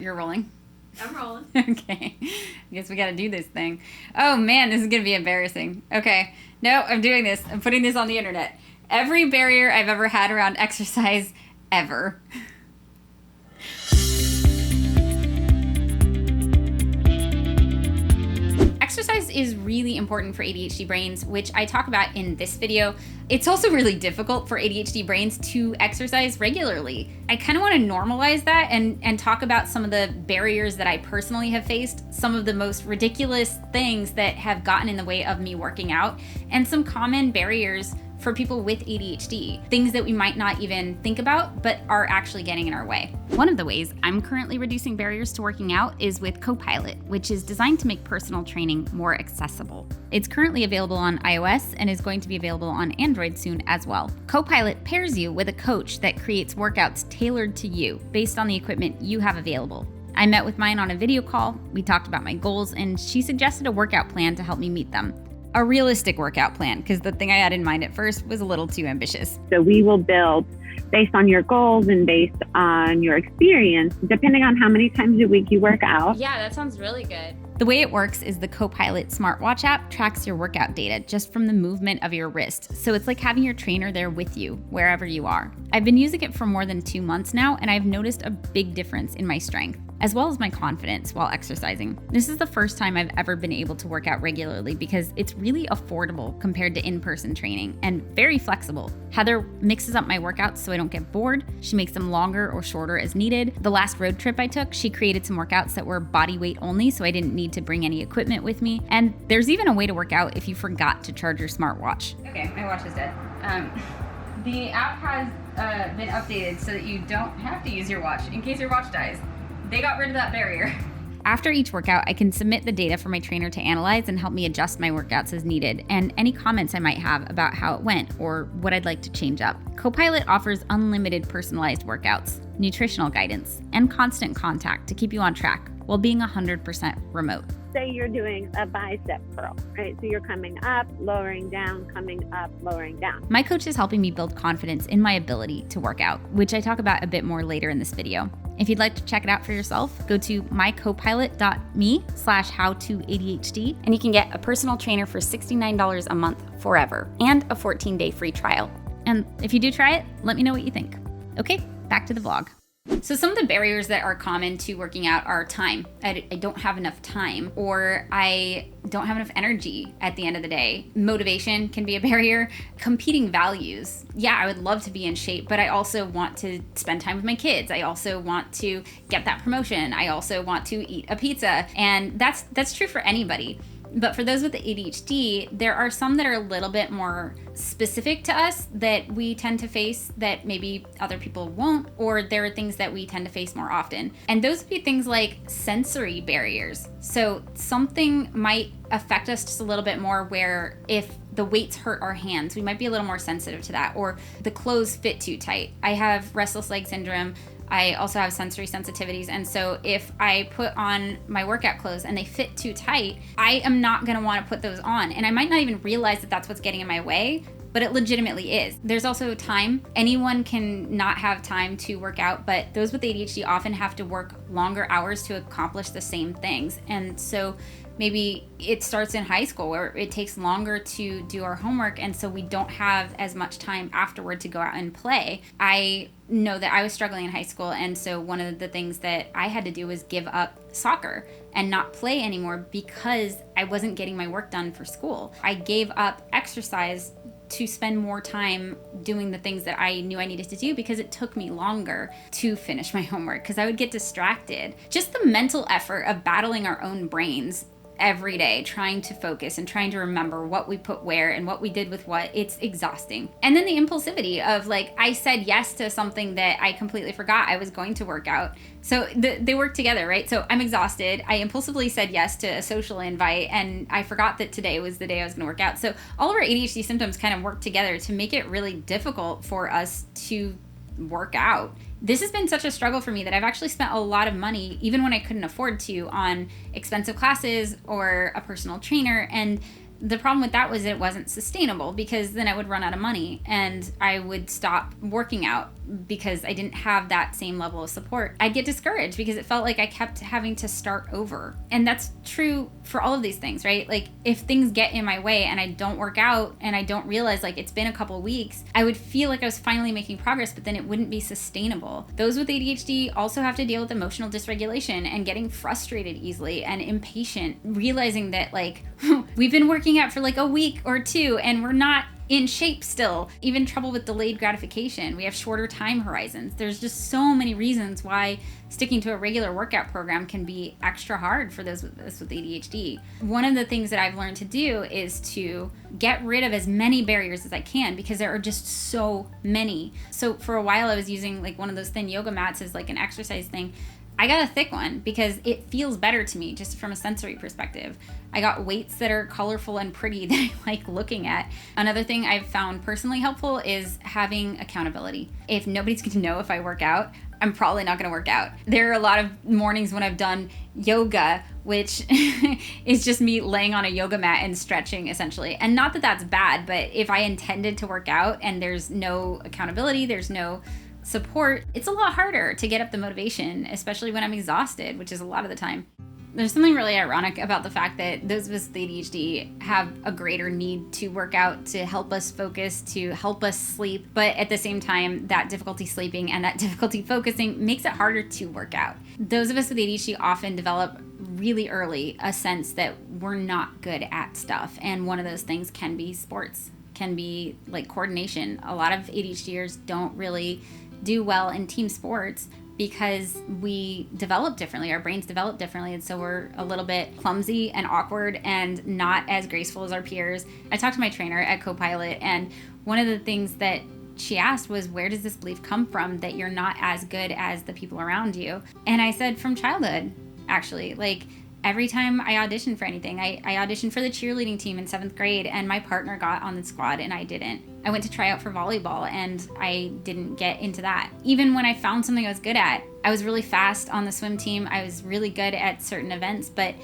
You're rolling? I'm rolling. Okay. I guess we gotta do this thing. Oh man, this is gonna be embarrassing. Okay. No, I'm doing this. I'm putting this on the internet. Every barrier I've ever had around exercise, ever. Exercise is really important for ADHD brains, which I talk about in this video. It's also really difficult for ADHD brains to exercise regularly. I kind of want to normalize that and talk about some of the barriers that I personally have faced, some of the most ridiculous things that have gotten in the way of me working out, and some common barriers for people with ADHD, things that we might not even think about, but are actually getting in our way. One of the ways I'm currently reducing barriers to working out is with CoPilot, which is designed to make personal training more accessible. It's currently available on iOS and is going to be available on Android soon as well. CoPilot pairs you with a coach that creates workouts tailored to you based on the equipment you have available. I met with mine on a video call, we talked about my goals, and she suggested a workout plan to help me meet them. A realistic workout plan, because the thing I had in mind at first was a little too ambitious. So we will build based on your goals and based on your experience, depending on how many times a week you work out. Yeah, that sounds really good. The way it works is the CoPilot smartwatch app tracks your workout data just from the movement of your wrist. So it's like having your trainer there with you, wherever you are. I've been using it for more than 2 months now, and I've noticed a big difference in my strength, as well as my confidence while exercising. This is the first time I've ever been able to work out regularly because it's really affordable compared to in-person training and very flexible. Heather mixes up my workouts so I don't get bored. She makes them longer or shorter as needed. The last road trip I took, she created some workouts that were body weight only, so I didn't need to bring any equipment with me. And there's even a way to work out if you forgot to charge your smartwatch. Okay, my watch is dead. The app has been updated so that you don't have to use your watch in case your watch dies. They got rid of that barrier. After each workout, I can submit the data for my trainer to analyze and help me adjust my workouts as needed, and any comments I might have about how it went or what I'd like to change up. CoPilot offers unlimited personalized workouts, nutritional guidance, and constant contact to keep you on track while being 100% remote. Say you're doing a bicep curl, right? So you're coming up, lowering down, coming up, lowering down. My coach is helping me build confidence in my ability to work out, which I talk about a bit more later in this video. If you'd like to check it out for yourself, go to mycopilot.me/howtoadhd, and you can get a personal trainer for $69 a month forever and a 14-day free trial. And if you do try it, let me know what you think. Okay, back to the vlog. So some of the barriers that are common to working out are time. I don't have enough time, or I don't have enough energy at the end of the day. Motivation can be a barrier. Competing values. Yeah, I would love to be in shape, but I also want to spend time with my kids. I also want to get that promotion. I also want to eat a pizza. And that's true for anybody. But for those with the ADHD, there are some that are a little bit more specific to us that we tend to face that maybe other people won't, or there are things that we tend to face more often. And those would be things like sensory barriers. So something might affect us just a little bit more where if the weights hurt our hands, we might be a little more sensitive to that, or the clothes fit too tight. I have restless leg syndrome. I also have sensory sensitivities, and so if I put on my workout clothes and they fit too tight, I am not going to want to put those on, and I might not even realize that that's what's getting in my way, but it legitimately is. There's also time. Anyone can not have time to work out, but those with ADHD often have to work longer hours to accomplish the same things, and so maybe it starts in high school where it takes longer to do our homework, and so we don't have as much time afterward to go out and play. I know that I was struggling in high school, and so one of the things that I had to do was give up soccer and not play anymore because I wasn't getting my work done for school. I gave up exercise to spend more time doing the things that I knew I needed to do because it took me longer to finish my homework because I would get distracted. Just the mental effort of battling our own brains every day, trying to focus and trying to remember what we put where and what we did with what, it's exhausting. And then the impulsivity of like, I said yes to something that I completely forgot I was going to work out. So they work together, right? So I'm exhausted. I impulsively said yes to a social invite and I forgot that today was the day I was going to work out. So all of our ADHD symptoms kind of work together to make it really difficult for us to work out. This has been such a struggle for me that I've actually spent a lot of money, even when I couldn't afford to, on expensive classes or a personal trainer. And the problem with that was it wasn't sustainable, because then I would run out of money and I would stop working out because I didn't have that same level of support. I'd get discouraged because it felt like I kept having to start over. And that's true for all of these things, right? Like if things get in my way and I don't work out and I don't realize like it's been a couple of weeks, I would feel like I was finally making progress, but then it wouldn't be sustainable. Those with ADHD also have to deal with emotional dysregulation and getting frustrated easily and impatient, realizing that like we've been working out for like a week or two and we're not in shape still. Even trouble with delayed gratification. We have shorter time horizons. There's just so many reasons why sticking to a regular workout program can be extra hard for those with ADHD. One of the things that I've learned to do is to get rid of as many barriers as I can, because there are just so many. So for a while I was using like one of those thin yoga mats as like an exercise thing. I got a thick one because it feels better to me just from a sensory perspective. I got weights that are colorful and pretty that I like looking at. Another thing I've found personally helpful is having accountability. If nobody's going to know if I work out, I'm probably not going to work out. There are a lot of mornings when I've done yoga, which is just me laying on a yoga mat and stretching essentially. And not that that's bad, but if I intended to work out and there's no accountability, there's no support, it's a lot harder to get up the motivation, especially when I'm exhausted, which is a lot of the time. There's something really ironic about the fact that those of us with ADHD have a greater need to work out to help us focus, to help us sleep, but at the same time, that difficulty sleeping and that difficulty focusing makes it harder to work out. Those of us with ADHD often develop really early a sense that we're not good at stuff, and one of those things can be sports, can be like coordination. A lot of ADHDers don't really do well in team sports because we develop differently, our brains develop differently, and so we're a little bit clumsy and awkward and not as graceful as our peers. I talked to my trainer at CoPilot, and one of the things that she asked was, where does this belief come from that you're not as good as the people around you? And I said, from childhood, actually. Like, every time I auditioned for anything, I auditioned for the cheerleading team in 7th grade, and my partner got on the squad and I didn't. I went to try out for volleyball and I didn't get into that. Even when I found something I was good at, I was really fast on the swim team. I was really good at certain events, but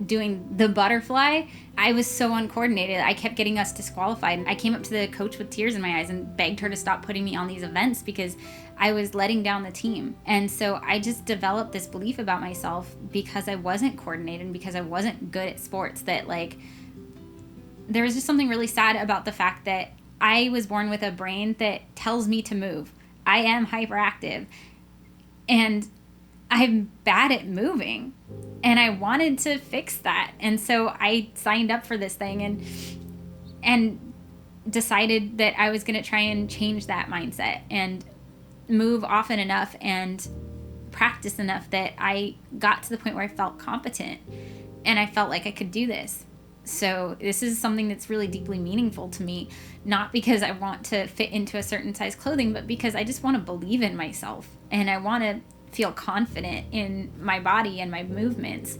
doing the butterfly, I was so uncoordinated. I kept getting us disqualified. I came up to the coach with tears in my eyes and begged her to stop putting me on these events because I was letting down the team. And so I just developed this belief about myself because I wasn't coordinated and because I wasn't good at sports, that like there was just something really sad about the fact that I was born with a brain that tells me to move. I am hyperactive and I'm bad at moving, and I wanted to fix that. And so I signed up for this thing and decided that I was going to try and change that mindset and move often enough and practice enough that I got to the point where I felt competent and I felt like I could do this. So this is something that's really deeply meaningful to me, not because I want to fit into a certain size clothing, but because I just want to believe in myself and I want to feel confident in my body and my movements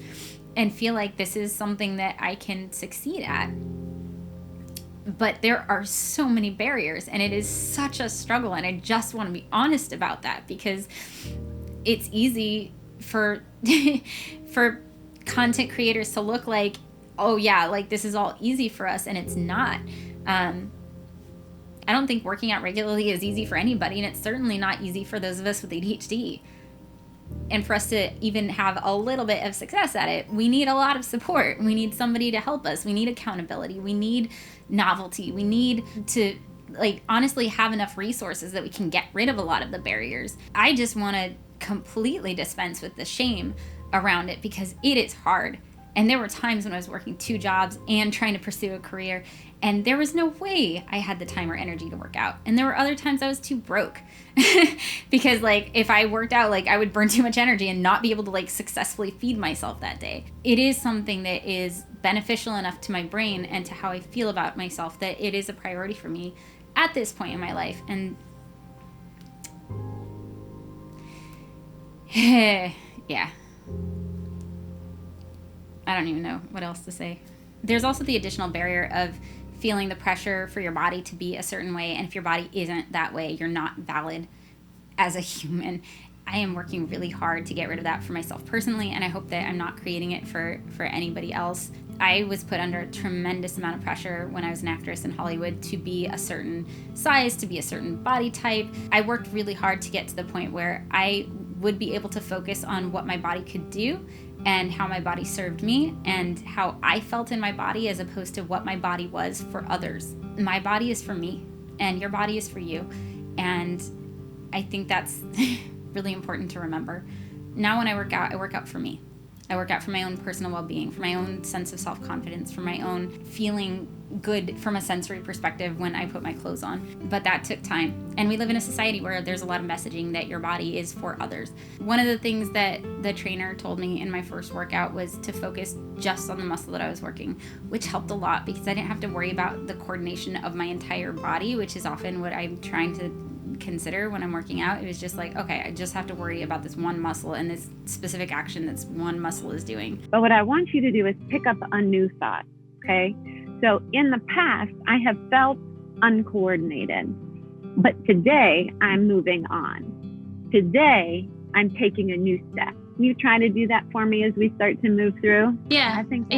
and feel like this is something that I can succeed at. But there are so many barriers and it is such a struggle, and I just want to be honest about that because it's easy for for content creators to look like, oh yeah, like this is all easy for us, and it's not. I don't think working out regularly is easy for anybody, and it's certainly not easy for those of us with ADHD. And for us to even have a little bit of success at it, we need a lot of support. We need somebody to help us. We need accountability. We need novelty. We need to like honestly have enough resources that we can get rid of a lot of the barriers. I just want to completely dispense with the shame around it because it is hard. And there were times when I was working 2 jobs and trying to pursue a career, and there was no way I had the time or energy to work out. And there were other times I was too broke because like if I worked out, like I would burn too much energy and not be able to like successfully feed myself that day. It is something that is beneficial enough to my brain and to how I feel about myself that it is a priority for me at this point in my life. And yeah. I don't even know what else to say. There's also the additional barrier of feeling the pressure for your body to be a certain way, and if your body isn't that way, you're not valid as a human. I am working really hard to get rid of that for myself personally, and I hope that I'm not creating it for anybody else. I was put under a tremendous amount of pressure when I was an actress in Hollywood to be a certain size, to be a certain body type. I worked really hard to get to the point where I would be able to focus on what my body could do and how my body served me and how I felt in my body as opposed to what my body was for others. My body is for me and your body is for you. And I think that's really important to remember. Now when I work out for me. I work out for my own personal well-being, for my own sense of self-confidence, for my own feeling good from a sensory perspective when I put my clothes on. But that took time. And we live in a society where there's a lot of messaging that your body is for others. One of the things that the trainer told me in my first workout was to focus just on the muscle that I was working, which helped a lot because I didn't have to worry about the coordination of my entire body, which is often what I'm trying to consider when I'm working out. It was just like, okay, I just have to worry about this one muscle and this specific action that's one muscle is doing. But what I want you to do is pick up a new thought, okay? So in the past, I have felt uncoordinated, but today I'm moving on. Today, I'm taking a new step. You try to do that for me as we start to move through? Yeah. I think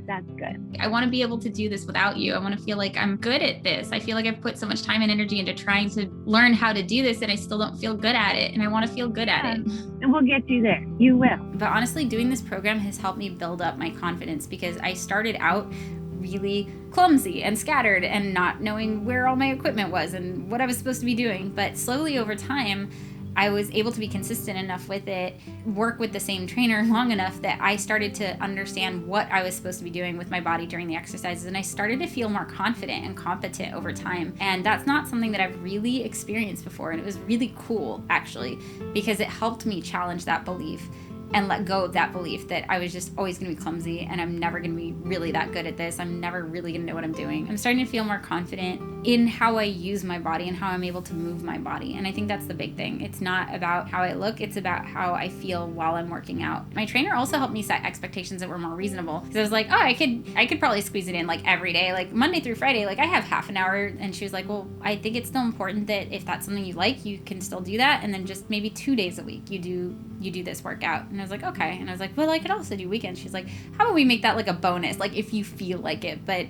that's good. I want to be able to do this without you. I want to feel like I'm good at this. I feel like I've put so much time and energy into trying to learn how to do this and I still don't feel good at it. And I want to feel good at it. And we'll get you there. You will. But honestly, doing this program has helped me build up my confidence because I started out really clumsy and scattered and not knowing where all my equipment was and what I was supposed to be doing. But slowly over time, I was able to be consistent enough with it, work with the same trainer long enough that I started to understand what I was supposed to be doing with my body during the exercises. And I started to feel more confident and competent over time. And that's not something that I've really experienced before. And it was really cool, actually, because it helped me challenge that belief and let go of that belief that I was just always going to be clumsy and I'm never going to be really that good at this. I'm never really going to know what I'm doing. I'm starting to feel more confident in how I use my body and how I'm able to move my body. And I think that's the big thing. It's not about how I look, it's about how I feel while I'm working out. My trainer also helped me set expectations that were more reasonable. Because I was like, oh, I could probably squeeze it in like every day, like Monday through Friday, like I have half an hour. And she was like, well, I think it's still important that if that's something you like, you can still do that. And then just maybe 2 days a week, you do this workout. And I was like, okay. And I was like, well, I could also do weekends. She's like, how about we make that like a bonus, like if you feel like it, but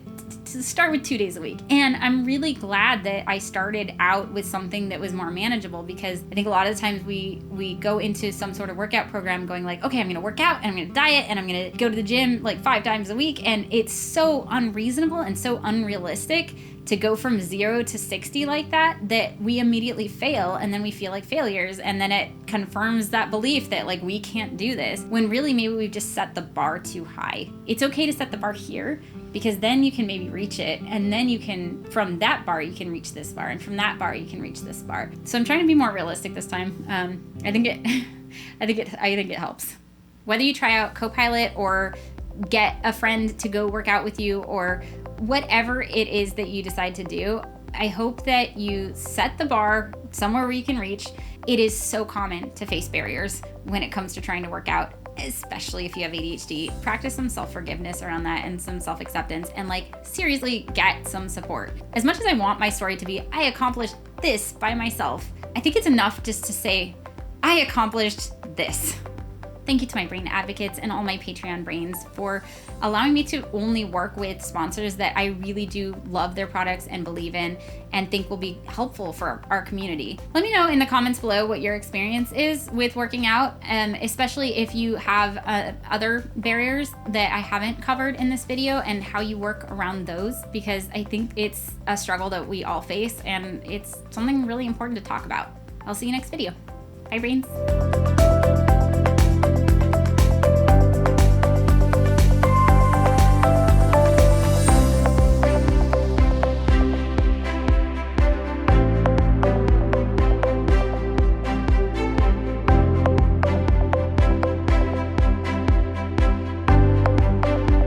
to start with 2 days a week. And I'm really glad that I started out with something that was more manageable because I think a lot of the times we go into some sort of workout program going like, okay, I'm going to work out and I'm going to diet and I'm going to go to the gym like 5 times a week. And it's so unreasonable and so unrealistic to go from 0 to 60 like that we immediately fail and then we feel like failures and then it confirms that belief that like we can't do this when really maybe we've just set the bar too high. It's okay to set the bar here because then you can maybe reach it and then you can, from that bar you can reach this bar and from that bar you can reach this bar. So I'm trying to be more realistic this time. I think it helps. Whether you try out CoPilot or get a friend to go work out with you or whatever it is that you decide to do, I hope that you set the bar somewhere where you can reach. It is so common to face barriers when it comes to trying to work out, especially if you have ADHD. Practice some self-forgiveness around that and some self-acceptance and like seriously get some support. As much as I want my story to be, I accomplished this by myself, I think it's enough just to say, I accomplished this. Thank you to my brain advocates and all my Patreon brains for allowing me to only work with sponsors that I really do love their products and believe in and think will be helpful for our community. Let me know in the comments below what your experience is with working out, especially if you have other barriers that I haven't covered in this video and how you work around those, because I think it's a struggle that we all face and it's something really important to talk about. I'll see you next video. Bye, brains.